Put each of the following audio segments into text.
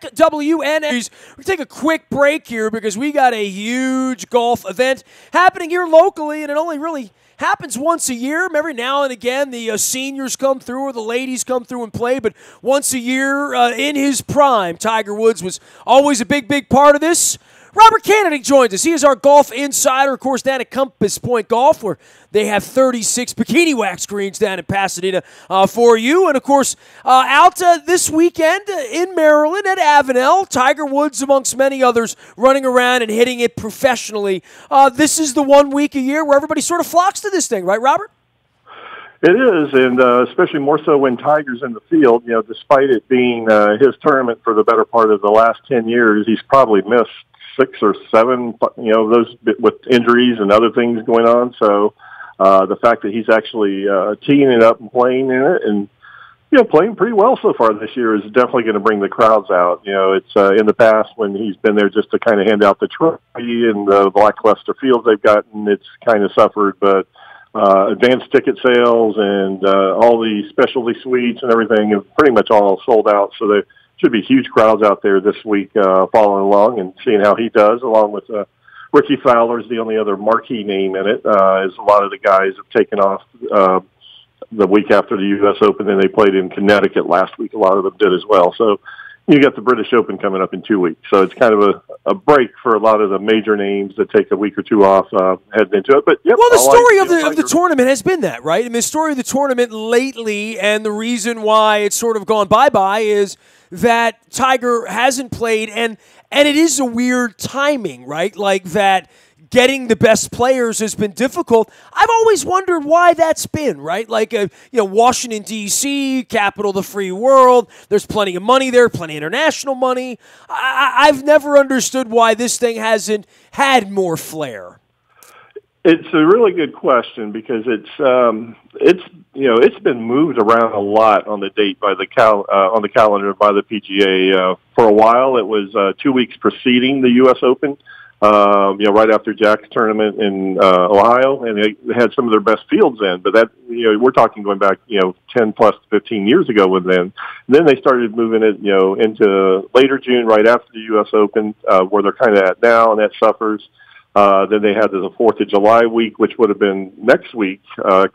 Tech, WNST. We're going to take a quick break here because we got a huge golf event happening here locally, and it only really happens once a year. Every now and again, the seniors come through or the ladies come through and play, but once a year in his prime, Tiger Woods was always a big part of this. Robert Canady joins us. He is our golf insider, of course, down at Compass Point Golf, where they have 36 bikini wax greens down in Pasadena for you. And, of course, out this weekend in Maryland at Avenel, Tiger Woods, amongst many others, running around and hitting it professionally. This is the 1 week a year where everybody sort of flocks to this thing, right, Robert? It is, and especially more so when Tiger's in the field. You know, despite it being his tournament for the better part of the last 10 years, he's probably missed 6 or 7, you know, those with injuries and other things going on. So the fact that he's actually teeing it up and playing in it and, you know, playing pretty well so far this year is definitely going to bring the crowds out. You know, it's in the past when he's been there just to kind of hand out the trophy and the lackluster fields they've gotten, it's kind of suffered. But advanced ticket sales and all the specialty suites and everything have pretty much all sold out. So they should be huge crowds out there this week following along and seeing how he does, along with Ricky Fowler's the only other marquee name in it, as a lot of the guys have taken off the week after the U.S. Open, and they played in Connecticut last week. A lot of them did as well. So you got the British Open coming up in 2 weeks. So it's kind of a break for a lot of the major names that take a week or two off heading into it. But yep, well, the story of the tournament has been that, right? I mean, the story of the tournament lately, and the reason why it's sort of gone bye-bye is that Tiger hasn't played, and it is a weird timing, right? Like that getting the best players has been difficult. I've always wondered why that's been, right? Like, you know, Washington, D.C., capital of the free world. There's plenty of money there, plenty of international money. I've never understood why this thing hasn't had more flair. It's a really good question because it's you know, it's been moved around a lot on the date by the on the calendar by the PGA. For a while, it was 2 weeks preceding the U.S. Open. You know, right after Jack's tournament in Ohio, and they had some of their best fields in. But that, you know, we're talking going back, you know, 10 plus 15 years ago with them. And then they started moving it, you know, into later June, right after the U.S. Open, where they're kind of at now, and that suffers. Then they had the 4th of July week, which would have been next week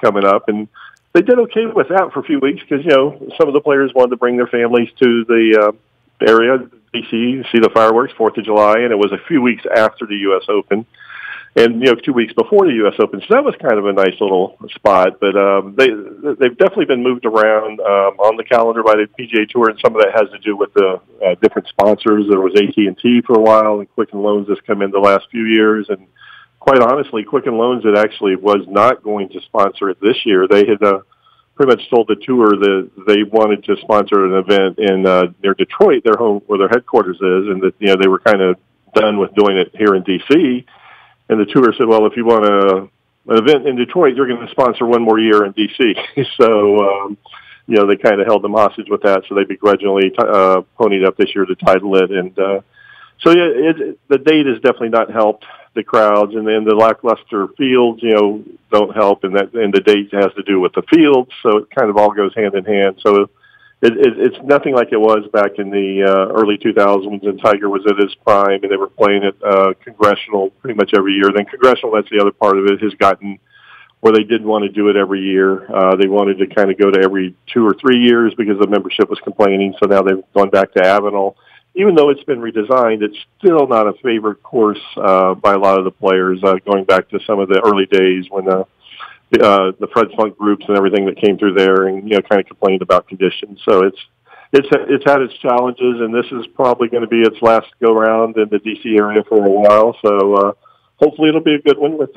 coming up. And they did okay with that for a few weeks because, you know, some of the players wanted to bring their families to the area, D.C., see the fireworks, 4th of July. And it was a few weeks after the U.S. Open and, you know, 2 weeks before the U.S. Open. So that was kind of a nice little spot. But they've definitely been moved around on the calendar by the PGA Tour, and some of that has to do with the different sponsors. There was AT&T for a while, and Quicken Loans has come in the last few years. And quite honestly, Quicken Loans that actually was not going to sponsor it this year. They had pretty much told the tour that they wanted to sponsor an event in near Detroit, their home, where their headquarters is, and that, you know, they were kind of done with doing it here in D.C., and the tour said, well, if you want an event in Detroit, you're going to sponsor one more year in D.C. So, you know, they kind of held them hostage with that. So they begrudgingly ponied up this year to title it. And so, yeah, the date has definitely not helped the crowds. And then the lackluster fields, you know, don't help. And the date has to do with the fields. So it kind of all goes hand in hand. So it's nothing like it was back in the early 2000s when Tiger was at his prime and they were playing at Congressional pretty much every year. Then Congressional, that's the other part of it, has gotten where they didn't want to do it every year. They wanted to kind of go to every 2 or 3 years because the membership was complaining. So now they've gone back to Avenel. Even though it's been redesigned, it's still not a favorite course by a lot of the players, going back to some of the early days when the Fred Funk groups and everything that came through there, and, you know, kind of complained about conditions. So it's had its challenges, and this is probably going to be its last go round in the DC area for a while. So hopefully it'll be a good one with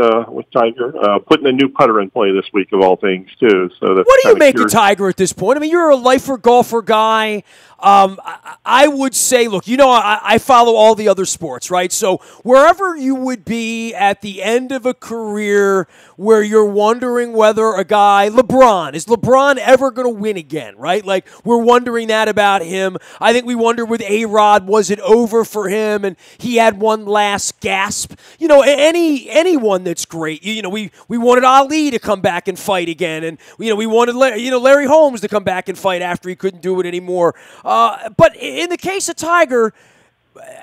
Tiger putting a new putter in play this week of all things too. So that's what do you make of Tiger at this point? I mean, you're a lifer golfer guy. I would say, look, you know, I follow all the other sports, right? So wherever you would be at the end of a career where you're wondering whether a guy, is LeBron ever going to win again, right? Like, we're wondering that about him. I think we wonder with A-Rod, was it over for him? And he had one last gasp. You know, anyone that's great. You know, we wanted Ali to come back and fight again. And, you know, we wanted Larry Holmes to come back and fight after he couldn't do it anymore. But in the case of Tiger,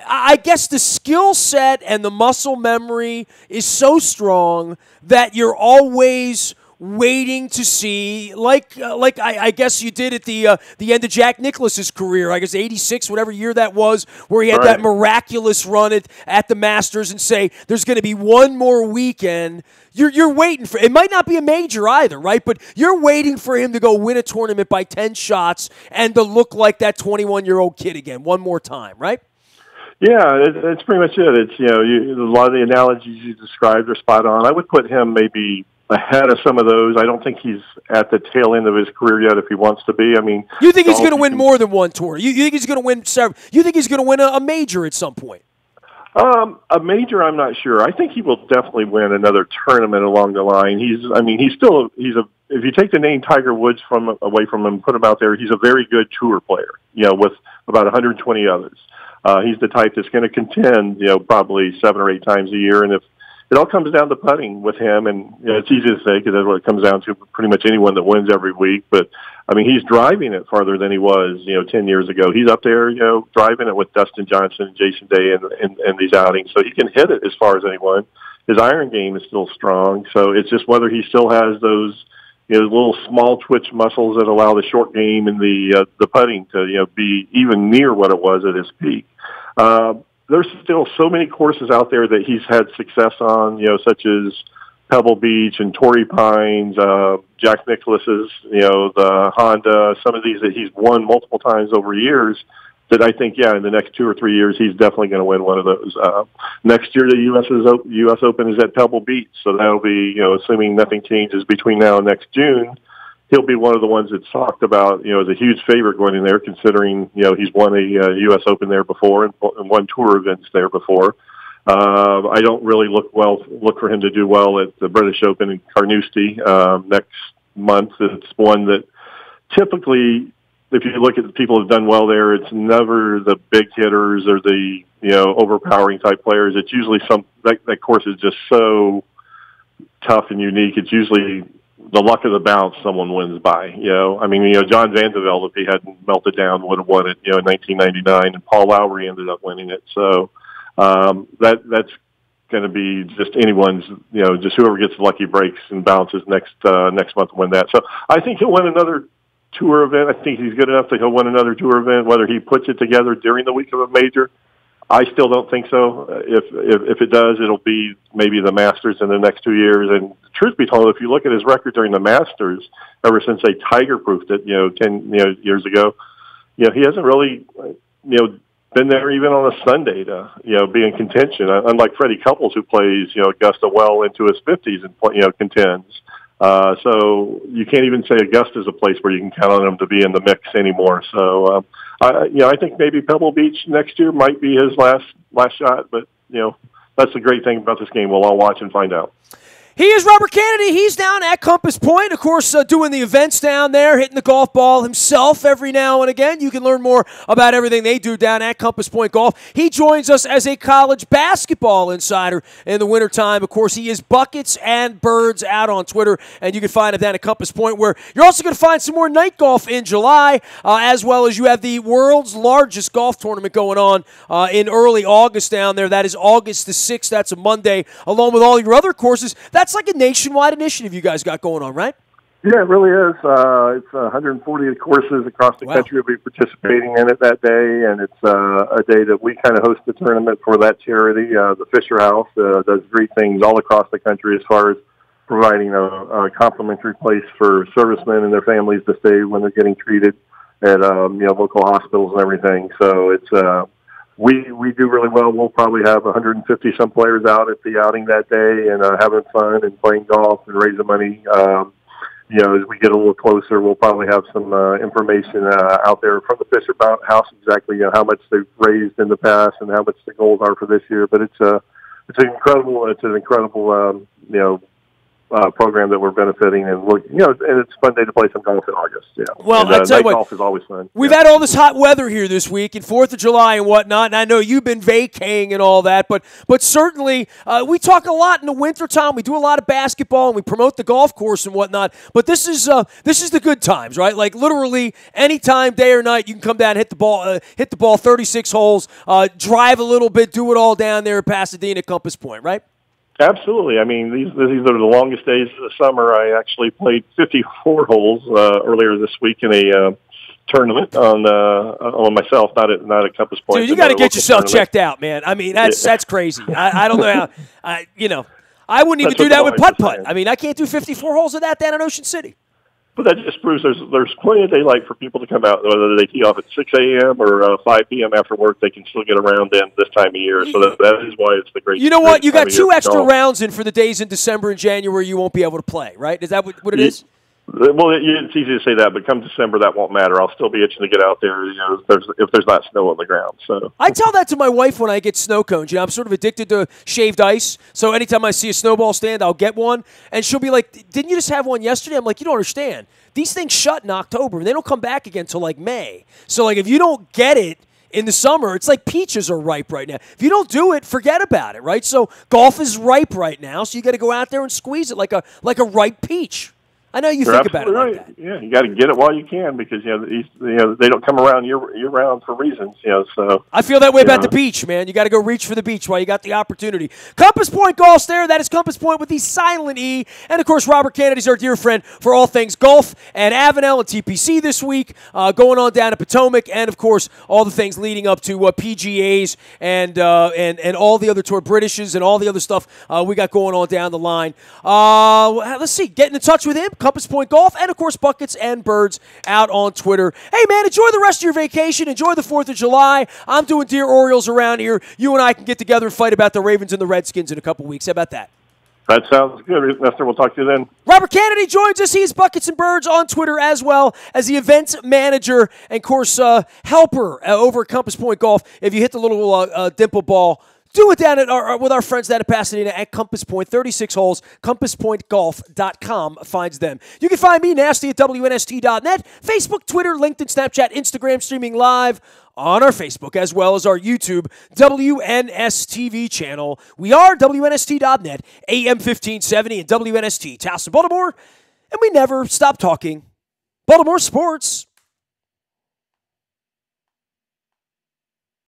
I guess the skill set and the muscle memory is so strong that you're always waiting to see, like I guess you did at the end of Jack Nicklaus's career, I guess 86, whatever year that was, where he had that miraculous run at the Masters, and say there's going to be one more weekend. You're waiting for it. Might not be a major either, right? But you're waiting for him to go win a tournament by 10 shots and to look like that 21-year-old kid again one more time, right? Yeah, that's pretty much it. It's, a lot of the analogies you described are spot on. I would put him maybe ahead of some of those. I don't think he's at the tail end of his career yet if he wants to be. I mean, you think he's going to win more than one tour? You think he's going to win several? You think he's going to win a major at some point? A major, I'm not sure. I think he will definitely win another tournament along the line. If you take the name Tiger Woods away from him, put him out there, he's a very good tour player, with about 120 others. He's the type that's going to contend, probably 7 or 8 times a year. And if it all comes down to putting with him, and it's easy to say because that's what it comes down to pretty much anyone that wins every week. But, I mean, he's driving it farther than he was, 10 years ago. He's up there, driving it with Dustin Johnson and Jason Day in these outings. So he can hit it as far as anyone. His iron game is still strong. So it's just whether he still has those little small twitch muscles that allow the short game and the putting to be even near what it was at his peak. There's still so many courses out there that he's had success on, such as Pebble Beach and Torrey Pines, Jack Nicklaus's, the Honda, some of these that he's won multiple times over years. That I think, in the next 2 or 3 years, he's definitely going to win one of those. Next year, the U.S. Open is at Pebble Beach, so that'll be, assuming nothing changes between now and next June, he'll be one of the ones that's talked about, as a huge favorite going in there, considering, he's won a U.S. Open there before and won tour events there before. I don't really look for him to do well at the British Open in Carnoustie next month. It's one that typically, if you look at the people who've done well there, it's never the big hitters or the, overpowering type players. It's usually that course is just so tough and unique. It's usually the luck of the bounce someone wins by, John Vandevelde, if he hadn't melted down, would have won it, in 1999, and Paul Lowry ended up winning it. So, that's going to be just anyone's, just whoever gets the lucky breaks and bounces next month will win that. So I think he'll win another tour event. I think he's good enough that he'll win another tour event. Whether he puts it together during the week of a major, I still don't think so. If it does, it'll be maybe the Masters in the next 2 years. And truth be told, if you look at his record during the Masters, ever since they Tiger-proofed it, 10 years ago, he hasn't really, been there even on a Sunday to, be in contention. Unlike Freddie Couples, who plays, Augusta well into his 50s and, contends. So you can't even say Augusta is a place where you can count on him to be in the mix anymore. So, I think maybe Pebble Beach next year might be his last shot, but, that's the great thing about this game. We'll all watch and find out. He is Robert Canady. He's down at Compass Point, of course, doing the events down there, hitting the golf ball himself every now and again. You can learn more about everything they do down at Compass Point Golf. He joins us as a college basketball insider in the wintertime. Of course, he is Buckets and Birds out on Twitter, and you can find him down at Compass Point, where you're also going to find some more night golf in July, as well as you have the world's largest golf tournament going on in early August down there. That is August the 6th. That's a Monday, along with all your other courses. That's like a nationwide initiative you guys got going on, right? Yeah, it really is. It's 140 courses across the country will be participating in it that day, and it's a day that we kind of host the tournament for that charity. The Fisher House does great things all across the country as far as providing a complimentary place for servicemen and their families to stay when they're getting treated at local hospitals and everything. So it's we do really well. We'll probably have 150 some players out at the outing that day and having fun and playing golf and raising money. As we get a little closer, we'll probably have some information out there from the Fisher House exactly how much they've raised in the past and how much the goals are for this year. But it's an incredible program that we're benefiting, and and it's a fun day to play some golf in August. Yeah. Well, and, I tell you what, golf is always fun. We've had all this hot weather here this week, and 4th of July and whatnot, and I know you've been vacaying and all that, but certainly we talk a lot in the wintertime. We do a lot of basketball, and we promote the golf course and whatnot, but this is the good times, right? Like literally anytime, day or night, you can come down and hit the ball 36 holes, drive a little bit, do it all down there at Pasadena Compass Point, right? Absolutely. I mean, these are the longest days of the summer. I actually played 54 holes earlier this week in a tournament on myself, not at Compass Point. Dude, you got to get yourself checked out, man. I mean, that's crazy. I don't know how. I wouldn't even do that with putt-putt. I mean, I can't do 54 holes of that down in Ocean City. But that just proves there's plenty of daylight for people to come out, whether they tee off at 6 a.m. or 5 p.m. after work. They can still get around in this time of year. So that is why it's the great. You know what? You got 2 extra rounds in for the days in December and January you won't be able to play, right? Is that what it is? Well, it's easy to say that, but come December, that won't matter. I'll still be itching to get out there, if there's not snow on the ground. So I tell that to my wife when I get snow cones. I'm sort of addicted to shaved ice, so anytime I see a snowball stand, I'll get one. And she'll be like, "Didn't you just have one yesterday?" I'm like, "You don't understand. These things shut in October, and they don't come back again until like May. So like if you don't get it in the summer, it's like peaches are ripe right now. If you don't do it, forget about it, right? So golf is ripe right now, so you got to go out there and squeeze it like a ripe peach." I know you think about it like that. Yeah, you got to get it while you can because they don't come around year round for reasons. So I feel that way about the beach, man. You got to go reach for the beach while you got the opportunity. Compass Point Golf's there. That is Compass Point with the silent E, and of course Robert Canady's our dear friend for all things golf at Avenel and TPC this week, going on down to Potomac, and of course all the things leading up to PGAs and all the other tour Britishes and all the other stuff we got going on down the line. Let's see, getting in touch with him. Compass Point Golf, and, of course, Buckets and Birds out on Twitter. Hey, man, enjoy the rest of your vacation. Enjoy the 4th of July. I'm doing Dear Orioles around here. You and I can get together and fight about the Ravens and the Redskins in a couple weeks. How about that? That sounds good, Nestor. We'll talk to you then. Robert Canady joins us. He's Buckets and Birds on Twitter as well as the event manager and, of course, helper over at Compass Point Golf. If you hit the little dimple ball, do it down with our friends down at Pasadena at Compass Point, 36 holes, compasspointgolf.com finds them. You can find me, Nasty, at WNST.net, Facebook, Twitter, LinkedIn, Snapchat, Instagram, streaming live on our Facebook, as well as our YouTube WNSTV channel. We are WNST.net, AM 1570 and WNST, Towson, Baltimore, and we never stop talking Baltimore sports.